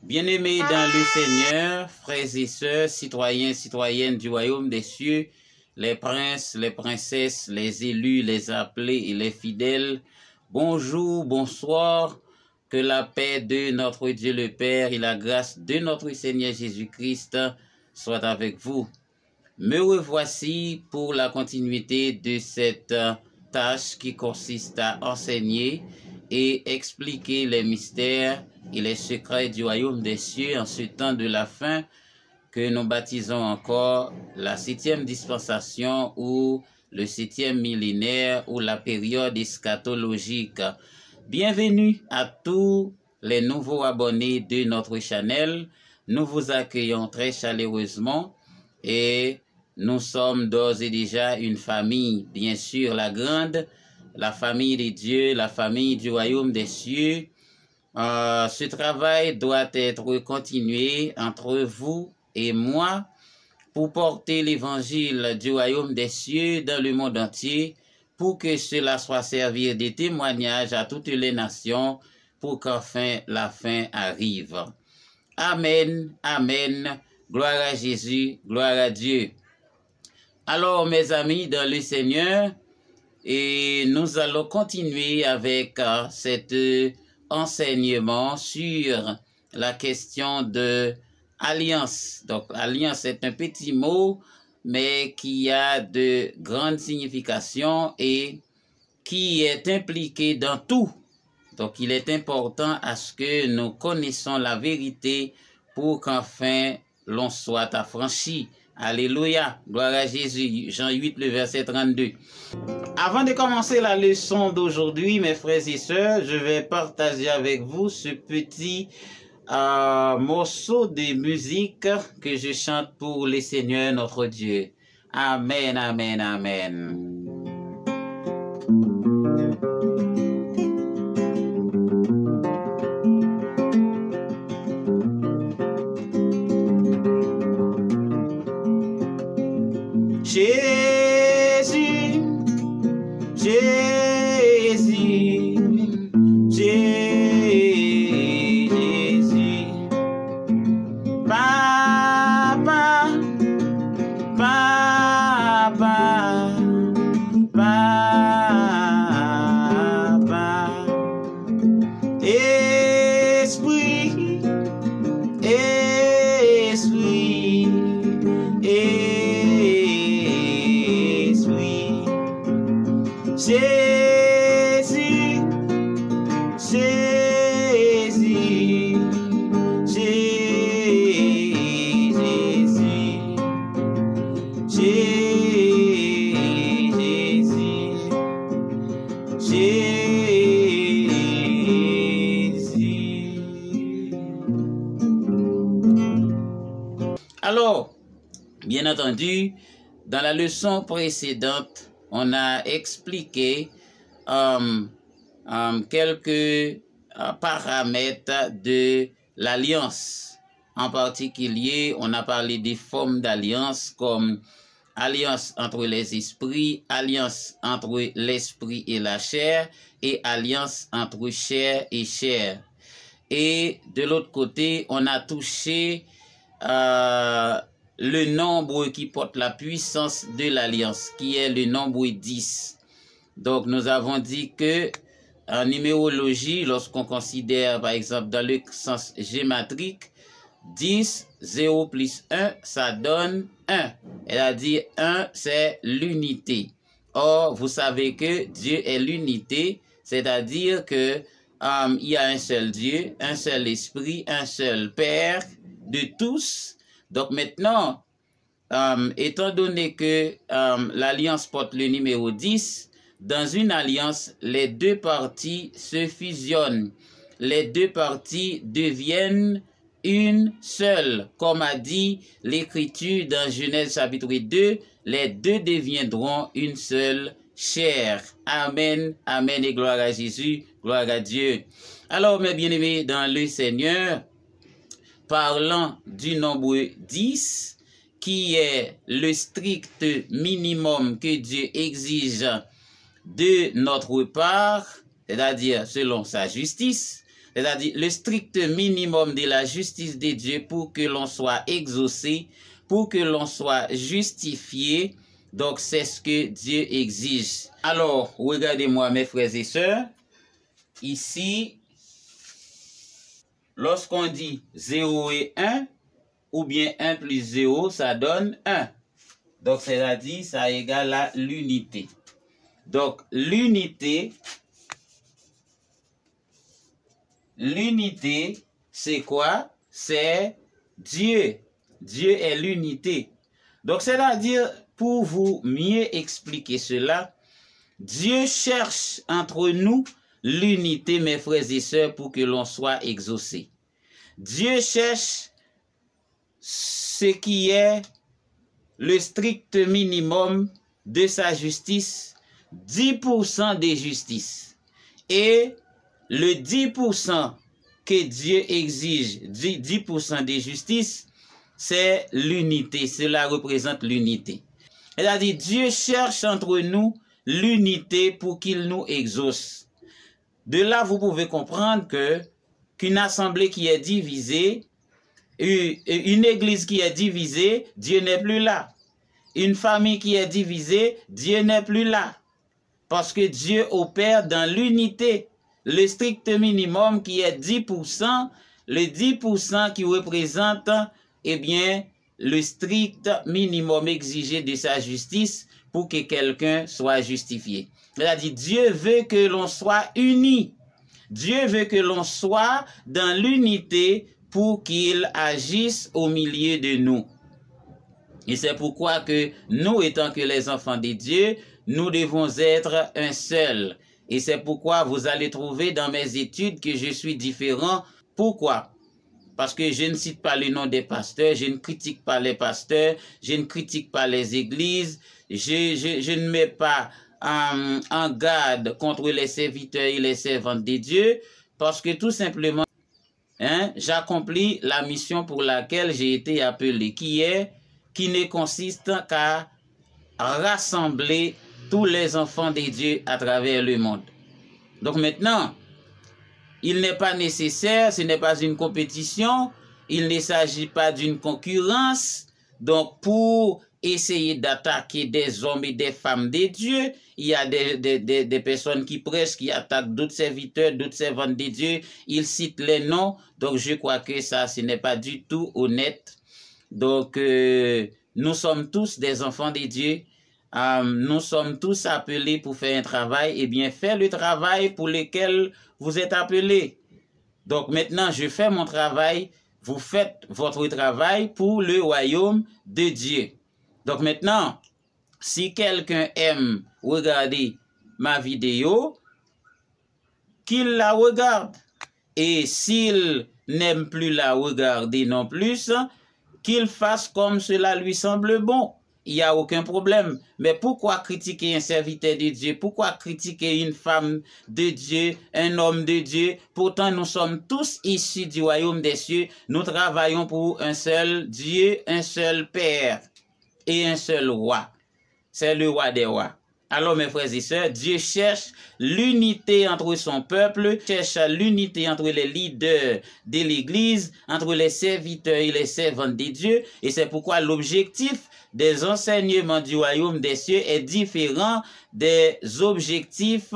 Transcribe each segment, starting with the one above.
Bien-aimés dans le Seigneur, frères et sœurs, citoyens, citoyennes du royaume des cieux, les princes, les princesses, les élus, les appelés et les fidèles, bonjour, bonsoir, que la paix de notre Dieu le Père et la grâce de notre Seigneur Jésus-Christ soient avec vous. Me revoici pour la continuité de cette tâche qui consiste à enseigner et expliquer les mystères et les secrets du royaume des cieux en ce temps de la fin que nous baptisons encore la 7e dispensation ou le 7e millénaire ou la période eschatologique. Bienvenue à tous les nouveaux abonnés de notre channel. Nous vous accueillons très chaleureusement et nous sommes d'ores et déjà une famille, bien sûr la grande, la famille de Dieu, la famille du royaume des cieux. Ce travail doit être continué entre vous et moi pour porter l'évangile du royaume des cieux dans le monde entier, pour que cela soit servir de témoignage à toutes les nations, pour qu'enfin la fin arrive. Amen, amen, gloire à Jésus, gloire à Dieu. Alors mes amis dans le Seigneur, et nous allons continuer avec cet enseignement sur la question de alliance. Donc alliance est un petit mot, mais qui a de grandes significations et qui est impliqué dans tout. Donc il est important à ce que nous connaissions la vérité pour qu'enfin l'on soit affranchi. Alléluia, gloire à Jésus. Jean 8, le verset 32. Avant de commencer la leçon d'aujourd'hui, mes frères et sœurs, je vais partager avec vous ce petit morceau de musique que je chante pour le Seigneur notre Dieu. Amen, amen, amen. Jésus, Jésus, Jésus, Papa, Papa, Papa, Esprit, Esprit, Jésus, Jésus, Jésus. Alors, bien entendu, dans la leçon précédente, on a expliqué quelques paramètres de l'alliance. En particulier, on a parlé des formes d'alliance comme alliance entre les esprits, alliance entre l'esprit et la chair, et alliance entre chair et chair. Et de l'autre côté, on a touché le nombre qui porte la puissance de l'alliance, qui est le nombre 10. Donc, nous avons dit que en numérologie, lorsqu'on considère, par exemple, dans le sens gématrique, 10, 0 plus 1, ça donne 1. C'est-à-dire 1, c'est l'unité. Or, vous savez que Dieu est l'unité, c'est-à-dire que il y a un seul Dieu, un seul esprit, un seul Père de tous. Donc maintenant, étant donné que l'alliance porte le numéro 10, dans une alliance, les deux parties se fusionnent. Les deux parties deviennent une seule. Comme a dit l'Écriture dans Genèse chapitre 2, les deux deviendront une seule chair. Amen, amen et gloire à Jésus, gloire à Dieu. Alors mes bien-aimés dans le Seigneur, parlant du nombre 10, qui est le strict minimum que Dieu exige de notre part, c'est-à-dire selon sa justice, c'est-à-dire le strict minimum de la justice de Dieu pour que l'on soit exaucé, pour que l'on soit justifié. Donc, c'est ce que Dieu exige. Alors, regardez-moi, mes frères et sœurs. Ici, lorsqu'on dit 0 et 1, ou bien 1 plus 0, ça donne 1. Donc, c'est-à-dire, ça égale à l'unité. Donc, l'unité, c'est quoi? C'est Dieu. Dieu est l'unité. Donc, c'est-à-dire, pour vous mieux expliquer cela, Dieu cherche entre nous l'unité, mes frères et sœurs, pour que l'on soit exaucé. Dieu cherche ce qui est le strict minimum de sa justice, 10% de justice. Et le 10% que Dieu exige, 10% de justice, c'est l'unité. Cela représente l'unité. C'est-à-dire, Dieu cherche entre nous l'unité pour qu'il nous exauce. De là, vous pouvez comprendre qu'une assemblée qui est divisée, une église qui est divisée, Dieu n'est plus là. Une famille qui est divisée, Dieu n'est plus là. Parce que Dieu opère dans l'unité. Le strict minimum qui est 10%, le 10% qui représente, eh bien, le strict minimum exigé de sa justice pour que quelqu'un soit justifié. C'est-à-dire, Dieu veut que l'on soit unis. Dieu veut que l'on soit dans l'unité pour qu'il agisse au milieu de nous. Et c'est pourquoi que nous, étant que les enfants de Dieu, nous devons être un seul. Et c'est pourquoi vous allez trouver dans mes études que je suis différent. Pourquoi? Parce que je ne cite pas le nom des pasteurs, je ne critique pas les pasteurs, je ne critique pas les églises, je ne mets pas en garde contre les serviteurs et les servantes de Dieu, parce que tout simplement, j'accomplis la mission pour laquelle j'ai été appelé, qui ne consiste qu'à rassembler tous les enfants de Dieu à travers le monde. Donc maintenant, il n'est pas nécessaire, ce n'est pas une compétition, il ne s'agit pas d'une concurrence. Donc pour essayer d'attaquer des hommes et des femmes de Dieu, il y a des personnes qui prêchent, qui attaquent d'autres serviteurs, d'autres servantes de Dieu, ils citent les noms. Donc je crois que ça, ce n'est pas du tout honnête. Donc nous sommes tous des enfants de Dieu. Nous sommes tous appelés pour faire un travail, et bien faire le travail pour lequel vous êtes appelés. Donc maintenant, je fais mon travail, vous faites votre travail pour le royaume de Dieu. Donc maintenant, si quelqu'un aime regarder ma vidéo, qu'il la regarde. Et s'il n'aime plus la regarder non plus, qu'il fasse comme cela lui semble bon. Il n'y a aucun problème. Mais pourquoi critiquer un serviteur de Dieu? Pourquoi critiquer une femme de Dieu, un homme de Dieu? Pourtant, nous sommes tous issus du royaume des cieux. Nous travaillons pour un seul Dieu, un seul Père et un seul roi. C'est le roi des rois. Alors, mes frères et sœurs, Dieu cherche l'unité entre son peuple, cherche l'unité entre les leaders de l'Église, entre les serviteurs et les servantes de Dieu. Et c'est pourquoi l'objectif des enseignements du royaume des cieux est différent des objectifs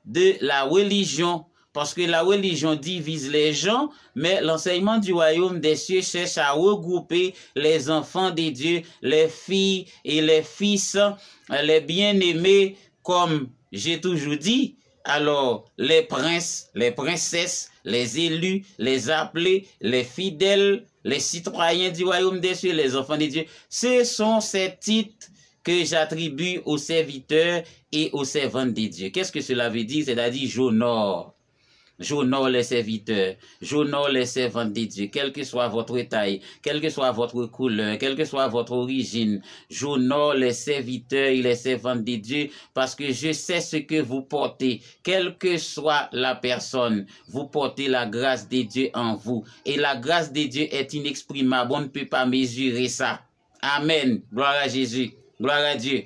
de la religion. Parce que la religion divise les gens, mais l'enseignement du royaume des cieux cherche à regrouper les enfants de Dieu, les filles et les fils, les bien-aimés, comme j'ai toujours dit. Alors, les princes, les princesses, les élus, les appelés, les fidèles, les citoyens du royaume des cieux, les enfants de Dieu, ce sont ces titres que j'attribue aux serviteurs et aux servantes de Dieu. Qu'est-ce que cela veut dire? C'est-à-dire, j'honore. J'honore les serviteurs, j'honore les servantes de Dieu, quelle que soit votre taille, quelle que soit votre couleur, quelle que soit votre origine. J'honore les serviteurs et les servantes de Dieu parce que je sais ce que vous portez, quelle que soit la personne. Vous portez la grâce de Dieu en vous. Et la grâce de Dieu est inexprimable, on ne peut pas mesurer ça. Amen. Gloire à Jésus. Gloire à Dieu.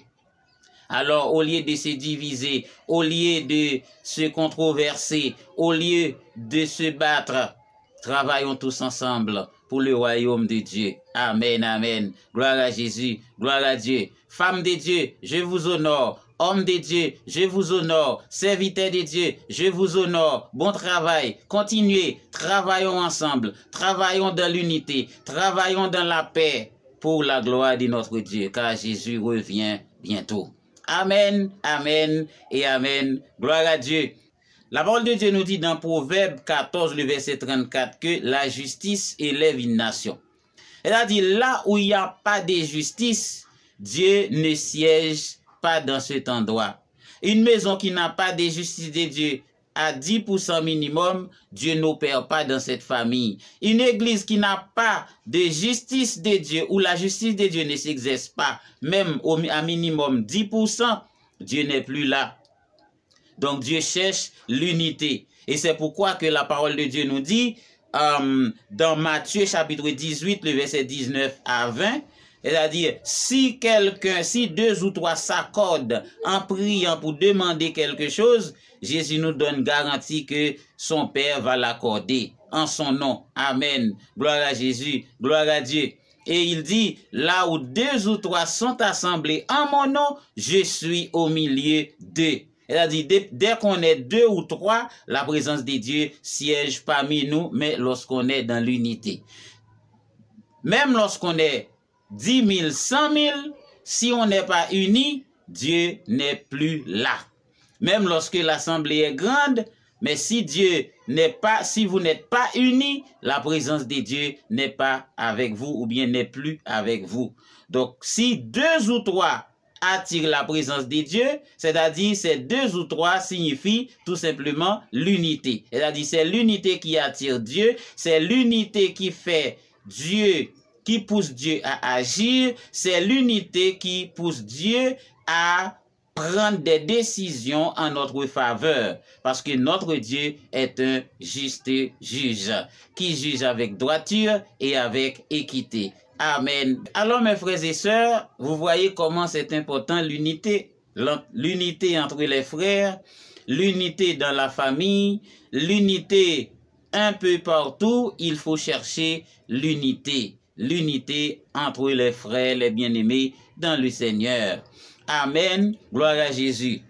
Alors, au lieu de se diviser, au lieu de se controverser, au lieu de se battre, travaillons tous ensemble pour le royaume de Dieu. Amen, amen. Gloire à Jésus, gloire à Dieu. Femme de Dieu, je vous honore. Homme de Dieu, je vous honore. Serviteur de Dieu, je vous honore. Bon travail. Continuez. Travaillons ensemble. Travaillons dans l'unité. Travaillons dans la paix pour la gloire de notre Dieu, car Jésus revient bientôt. Amen, amen et amen. Gloire à Dieu. La parole de Dieu nous dit dans Proverbe 14, le verset 34, que la justice élève une nation. Elle a dit, là où il n'y a pas de justice, Dieu ne siège pas dans cet endroit. Une maison qui n'a pas de justice de Dieu à 10% minimum, Dieu n'opère pas dans cette famille. Une église qui n'a pas de justice de Dieu, où la justice de Dieu ne s'exerce pas, même à minimum 10%, Dieu n'est plus là. Donc Dieu cherche l'unité. Et c'est pourquoi que la parole de Dieu nous dit, dans Matthieu chapitre 18, le verset 19 à 20, c'est-à-dire, si deux ou trois s'accordent en priant pour demander quelque chose, Jésus nous donne garantie que son Père va l'accorder en son nom. Amen. Gloire à Jésus, gloire à Dieu. Et il dit, là où deux ou trois sont assemblés en mon nom, je suis au milieu d'eux. C'est-à-dire, dès qu'on est deux ou trois, la présence de Dieu siège parmi nous, mais lorsqu'on est dans l'unité. Même lorsqu'on est 10 000, 100 000, si on n'est pas unis, Dieu n'est plus là. Même lorsque l'assemblée est grande, mais si vous n'êtes pas unis, la présence de Dieu n'est pas avec vous ou bien n'est plus avec vous. Donc, si deux ou trois attirent la présence de Dieu, c'est-à-dire ces deux ou trois signifie tout simplement l'unité. C'est-à-dire c'est l'unité qui attire Dieu, c'est l'unité qui fait Dieu, qui pousse Dieu à agir, c'est l'unité qui pousse Dieu à prendre des décisions en notre faveur, parce que notre Dieu est un juste juge, qui juge avec droiture et avec équité. Amen. Alors mes frères et sœurs, vous voyez comment c'est important l'unité, l'unité entre les frères, l'unité dans la famille, l'unité un peu partout, il faut chercher l'unité. L'unité entre les frères, les bien-aimés dans le Seigneur. Amen. Gloire à Jésus.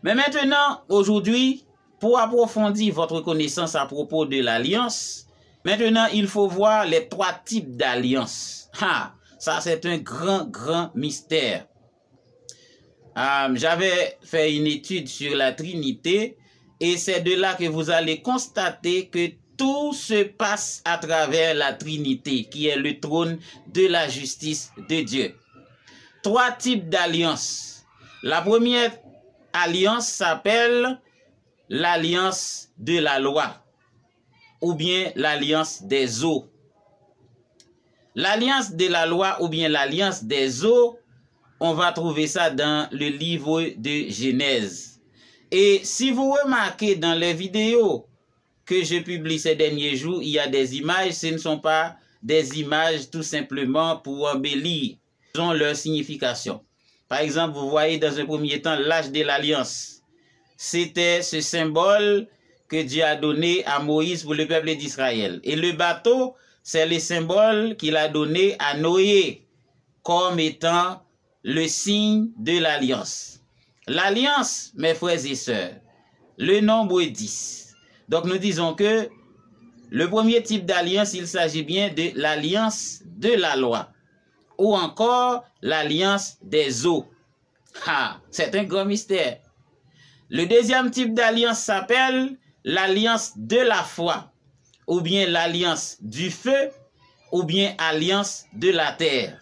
Mais maintenant, aujourd'hui, pour approfondir votre connaissance à propos de l'alliance, maintenant, il faut voir les trois types d'alliance. Ça, c'est un grand mystère. J'avais fait une étude sur la Trinité et c'est de là que vous allez constater que tout se passe à travers la Trinité, qui est le trône de la justice de Dieu. Trois types d'alliances. La première alliance s'appelle l'alliance de la loi, ou bien l'alliance des eaux. L'alliance de la loi, ou bien l'alliance des eaux, on va trouver ça dans le livre de Genèse. Et si vous remarquez dans les vidéos que je publie ces derniers jours, il y a des images, ce ne sont pas des images tout simplement pour embellir, ils ont leur signification. Par exemple, vous voyez dans un premier temps l'âge de l'alliance. C'était ce symbole que Dieu a donné à Moïse pour le peuple d'Israël. Et le bateau, c'est le symbole qu'il a donné à Noé comme étant le signe de l'alliance. L'alliance, mes frères et sœurs, le nombre est 10. Donc nous disons que le premier type d'alliance, il s'agit bien de l'alliance de la loi ou encore l'alliance des eaux. C'est un grand mystère. Le deuxième type d'alliance s'appelle l'alliance de la foi ou bien l'alliance du feu ou bien alliance de la terre.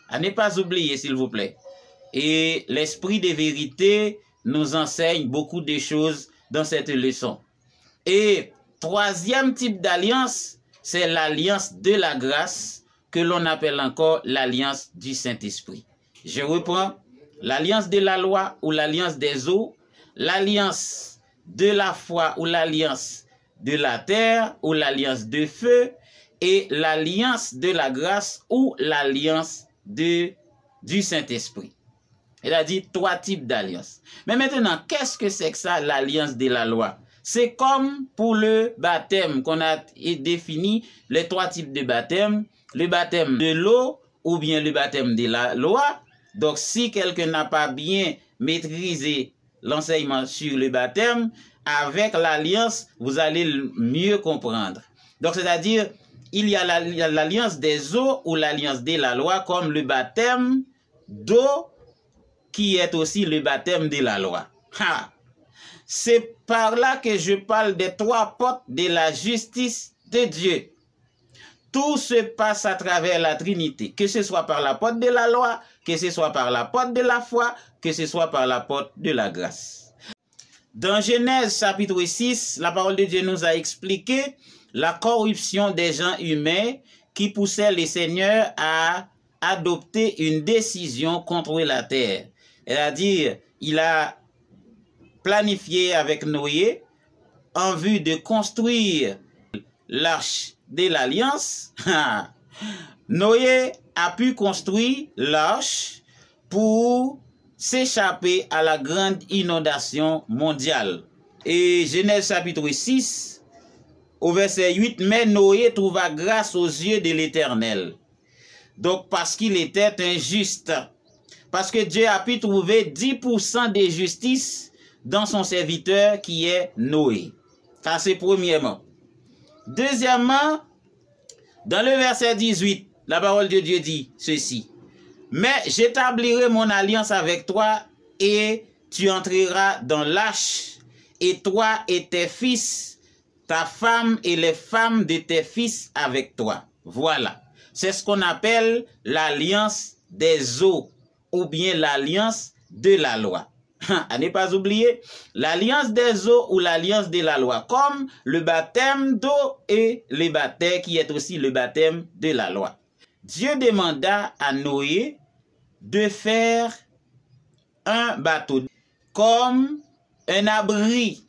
À ne pas oublier s'il vous plaît. Et l'esprit de vérité nous enseigne beaucoup de choses dans cette leçon. Et troisième type d'alliance, c'est l'alliance de la grâce que l'on appelle encore l'alliance du Saint-Esprit. Je reprends l'alliance de la loi ou l'alliance des eaux, l'alliance de la foi ou l'alliance de la terre ou l'alliance de feu et l'alliance de la grâce ou l'alliance du Saint-Esprit. Il a dit 3 types d'alliances. Mais maintenant, qu'est-ce que c'est que ça, l'alliance de la loi? C'est comme pour le baptême qu'on a défini les 3 types de baptême. Le baptême de l'eau ou bien le baptême de la loi. Donc, si quelqu'un n'a pas bien maîtrisé l'enseignement sur le baptême, avec l'alliance, vous allez mieux comprendre. Donc, c'est-à-dire, il y a l'alliance des eaux ou l'alliance de la loi comme le baptême d'eau qui est aussi le baptême de la loi. C'est par là que je parle des 3 portes de la justice de Dieu. Tout se passe à travers la Trinité, que ce soit par la porte de la loi, que ce soit par la porte de la foi, que ce soit par la porte de la grâce. Dans Genèse chapitre 6, la parole de Dieu nous a expliqué la corruption des gens humains qui poussait les seigneurs à adopter une décision contre la terre. C'est-à-dire, il a planifié avec Noé en vue de construire l'arche de l'alliance. Noé a pu construire l'arche pour s'échapper à la grande inondation mondiale. Et Genèse chapitre 6, au verset 8, mais Noé trouva grâce aux yeux de l'Éternel. Donc parce qu'il était injuste. Parce que Dieu a pu trouver 10% de justice dans son serviteur qui est Noé. Ça c'est premièrement. Deuxièmement, dans le verset 18, la parole de Dieu dit ceci. Mais j'établirai mon alliance avec toi et tu entreras dans l'arche, et toi et tes fils, ta femme et les femmes de tes fils avec toi. Voilà. C'est ce qu'on appelle l'alliance des eaux ou bien l'alliance de la loi. À ne pas oublier, l'alliance des eaux ou l'alliance de la loi, comme le baptême d'eau et le baptême qui est aussi le baptême de la loi. Dieu demanda à Noé de faire un bateau comme un abri,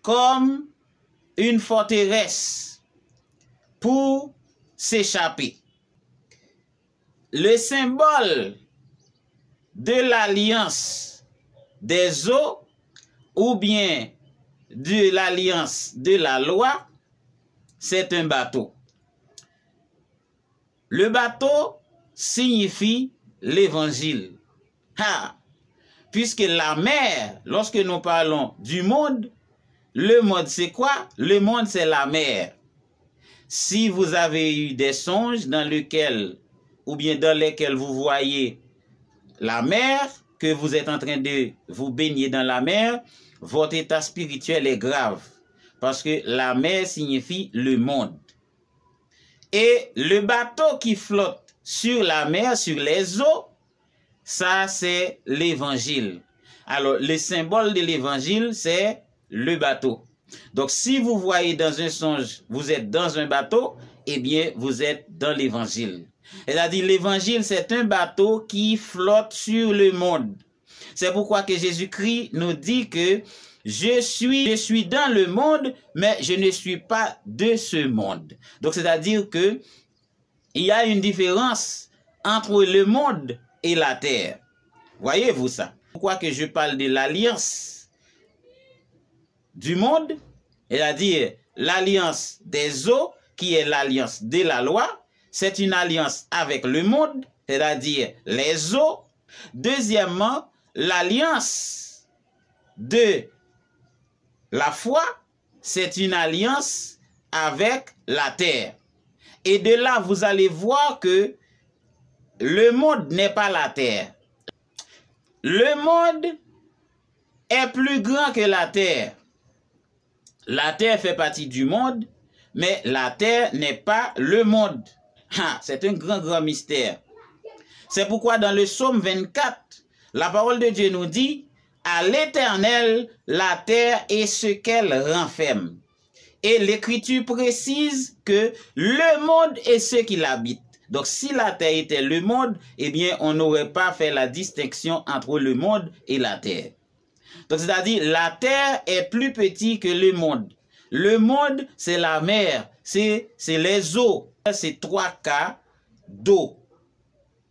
comme une forteresse pour s'échapper. Le symbole de l'alliance des eaux ou bien de l'alliance de la loi, c'est un bateau. Le bateau signifie l'évangile. Puisque la mer, lorsque nous parlons du monde, le monde c'est quoi? Le monde c'est la mer. Si vous avez eu des songes dans lesquels ou bien dans lesquels vous voyez la mer, que vous êtes en train de vous baigner dans la mer, votre état spirituel est grave. Parce que la mer signifie le monde. Et le bateau qui flotte sur la mer, sur les eaux, ça c'est l'évangile. Alors, le symbole de l'évangile, c'est le bateau. Donc, si vous voyez dans un songe, vous êtes dans un bateau, eh bien, vous êtes dans l'évangile. C'est-à-dire, l'évangile, c'est un bateau qui flotte sur le monde. C'est pourquoi que Jésus-Christ nous dit que je suis dans le monde, mais je ne suis pas de ce monde. Donc, c'est-à-dire que il y a une différence entre le monde et la terre. Voyez-vous ça? Pourquoi que je parle de l'alliance du monde, c'est-à-dire l'alliance des eaux, qui est l'alliance de la loi, c'est une alliance avec le monde, c'est-à-dire les eaux. Deuxièmement, l'alliance de la foi, c'est une alliance avec la terre. Et de là, vous allez voir que le monde n'est pas la terre. Le monde est plus grand que la terre. La terre fait partie du monde, mais la terre n'est pas le monde. C'est un grand mystère. C'est pourquoi dans le psaume 24, la parole de Dieu nous dit, à l'Éternel, la terre est ce qu'elle renferme. Et l'Écriture précise que le monde est ce qui l'habite. Donc, si la terre était le monde, eh bien, on n'aurait pas fait la distinction entre le monde et la terre. Donc, c'est-à-dire, la terre est plus petite que le monde. Le monde, c'est la mer, c'est les eaux. C'est 3 cas d'eau.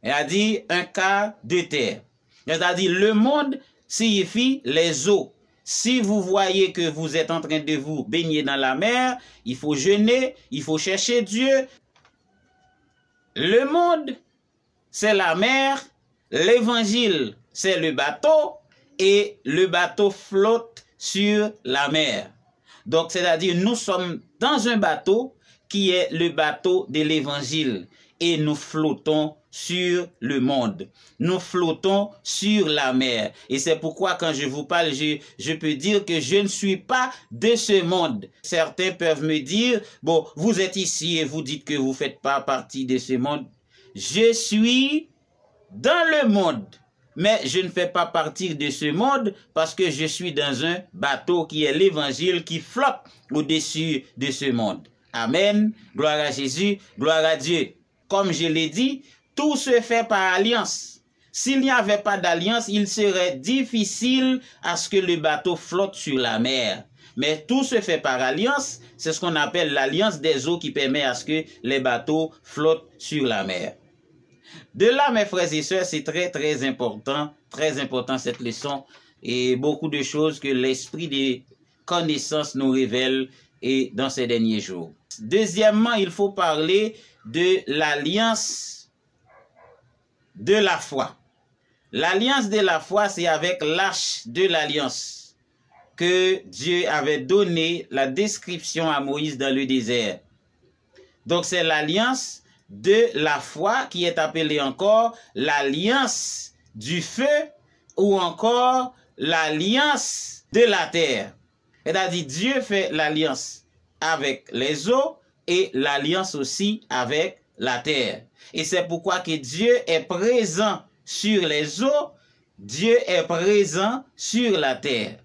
C'est-à-dire, un cas de terre. C'est-à-dire, le monde signifie les eaux. Si vous voyez que vous êtes en train de vous baigner dans la mer, il faut jeûner, il faut chercher Dieu. Le monde, c'est la mer. L'évangile, c'est le bateau. Et le bateau flotte sur la mer. Donc, c'est-à-dire, nous sommes dans un bateau qui est le bateau de l'évangile. Et nous flottons sur le monde. Nous flottons sur la mer. Et c'est pourquoi quand je vous parle, je peux dire que je ne suis pas de ce monde. Certains peuvent me dire, bon, vous êtes ici et vous dites que vous ne faites pas partie de ce monde. Je suis dans le monde. Mais je ne fais pas partie de ce monde parce que je suis dans un bateau qui est l'évangile qui flotte au-dessus de ce monde. Amen. Gloire à Jésus. Gloire à Dieu. Comme je l'ai dit, tout se fait par alliance. S'il n'y avait pas d'alliance, il serait difficile à ce que le bateau flotte sur la mer. Mais tout se fait par alliance. C'est ce qu'on appelle l'alliance des eaux qui permet à ce que les bateaux flottent sur la mer. De là, mes frères et sœurs, c'est très important cette leçon et beaucoup de choses que l'esprit de connaissance nous révèle et dans ces derniers jours. Deuxièmement, il faut parler de l'alliance de la foi. L'alliance de la foi, c'est avec l'arche de l'alliance que Dieu avait donné la description à Moïse dans le désert. Donc, c'est l'alliance de la foi qui est appelée encore l'alliance du feu ou encore l'alliance de la terre. C'est-à-dire, Dieu fait l'alliance avec les eaux et l'alliance aussi avec la terre. Et c'est pourquoi que Dieu est présent sur les eaux, Dieu est présent sur la terre.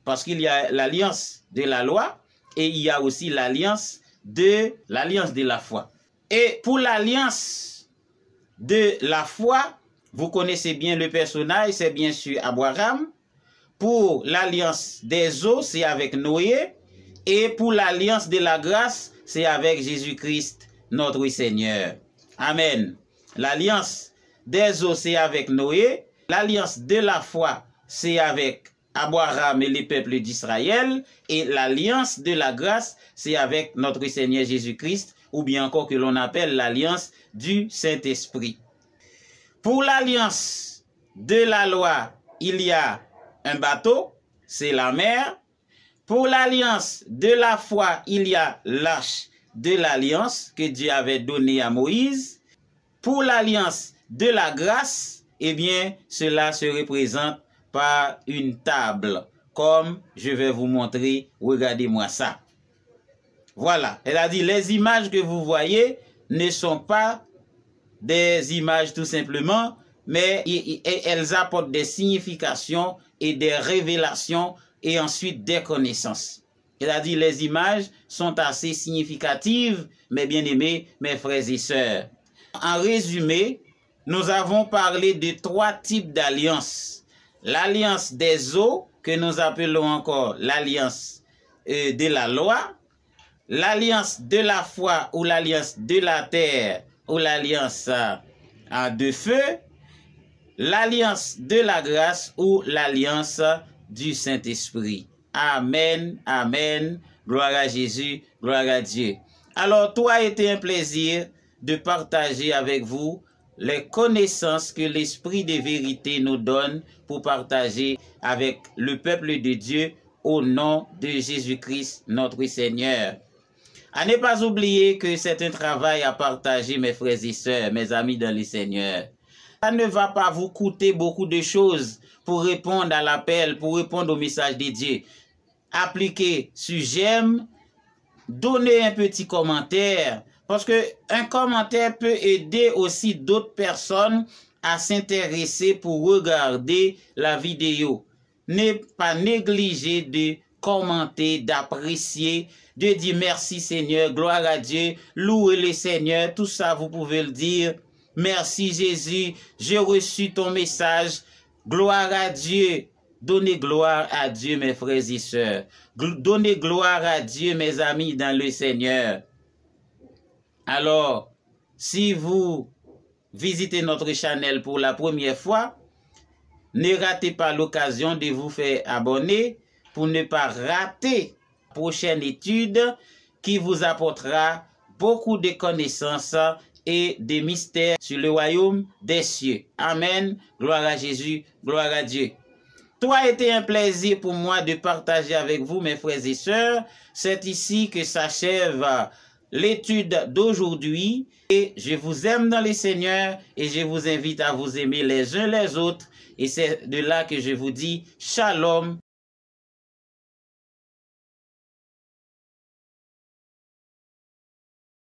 Parce qu'il y a l'alliance de la loi et il y a aussi l'alliance de la foi. Et pour l'alliance de la foi, vous connaissez bien le personnage, c'est bien sûr Abraham. Pour l'alliance des eaux, c'est avec Noé. Et pour l'alliance de la grâce, c'est avec Jésus-Christ, notre Seigneur. Amen. L'alliance des eaux, c'est avec Noé. L'alliance de la foi, c'est avec Abraham et les peuples d'Israël. Et l'alliance de la grâce, c'est avec notre Seigneur Jésus-Christ, ou bien encore que l'on appelle l'alliance du Saint-Esprit. Pour l'alliance de la loi, il y a un bateau, c'est la mer. Pour l'alliance de la foi, il y a l'arche de l'alliance que Dieu avait donnée à Moïse. Pour l'alliance de la grâce, eh bien, cela se représente par une table, comme je vais vous montrer. Regardez-moi ça. Voilà, c'est-à-dire les images que vous voyez ne sont pas des images tout simplement, mais elles apportent des significations et des révélations et ensuite des connaissances. C'est-à-dire les images sont assez significatives, mes bien-aimés, mes frères et sœurs. En résumé, nous avons parlé de 3 types d'alliances. L'alliance des eaux, que nous appelons encore l'alliance de la loi, l'alliance de la foi ou l'alliance de la terre ou l'alliance de feu, l'alliance de la grâce ou l'alliance du Saint-Esprit. Amen, amen, gloire à Jésus, gloire à Dieu. Alors, toi, été un plaisir de partager avec vous les connaissances que l'Esprit de vérité nous donne pour partager avec le peuple de Dieu au nom de Jésus-Christ, notre Seigneur. À ne pas oublier que c'est un travail à partager, mes frères et sœurs, mes amis dans le Seigneur. Ça ne va pas vous coûter beaucoup de choses pour répondre à l'appel, pour répondre au message de Dieu. Appliquez sur j'aime, donnez un petit commentaire, parce que un commentaire peut aider aussi d'autres personnes à s'intéresser pour regarder la vidéo. Ne pas négliger de commenter, d'apprécier, de dire merci Seigneur, gloire à Dieu, louez le Seigneur, tout ça vous pouvez le dire. Merci Jésus, j'ai reçu ton message, gloire à Dieu. Donnez gloire à Dieu mes frères et sœurs. Donnez gloire à Dieu mes amis dans le Seigneur. Alors, si vous visitez notre channel pour la première fois, Ne ratez pas l'occasion de vous faire abonner pour ne pas rater la prochaine étude qui vous apportera beaucoup de connaissances et des mystères sur le royaume des cieux. Amen. Gloire à Jésus, gloire à Dieu. Toi, a été un plaisir pour moi de partager avec vous, mes frères et sœurs. C'est ici que s'achève l'étude d'aujourd'hui. Et je vous aime dans le Seigneur et je vous invite à vous aimer les uns les autres. Et c'est de là que je vous dis shalom,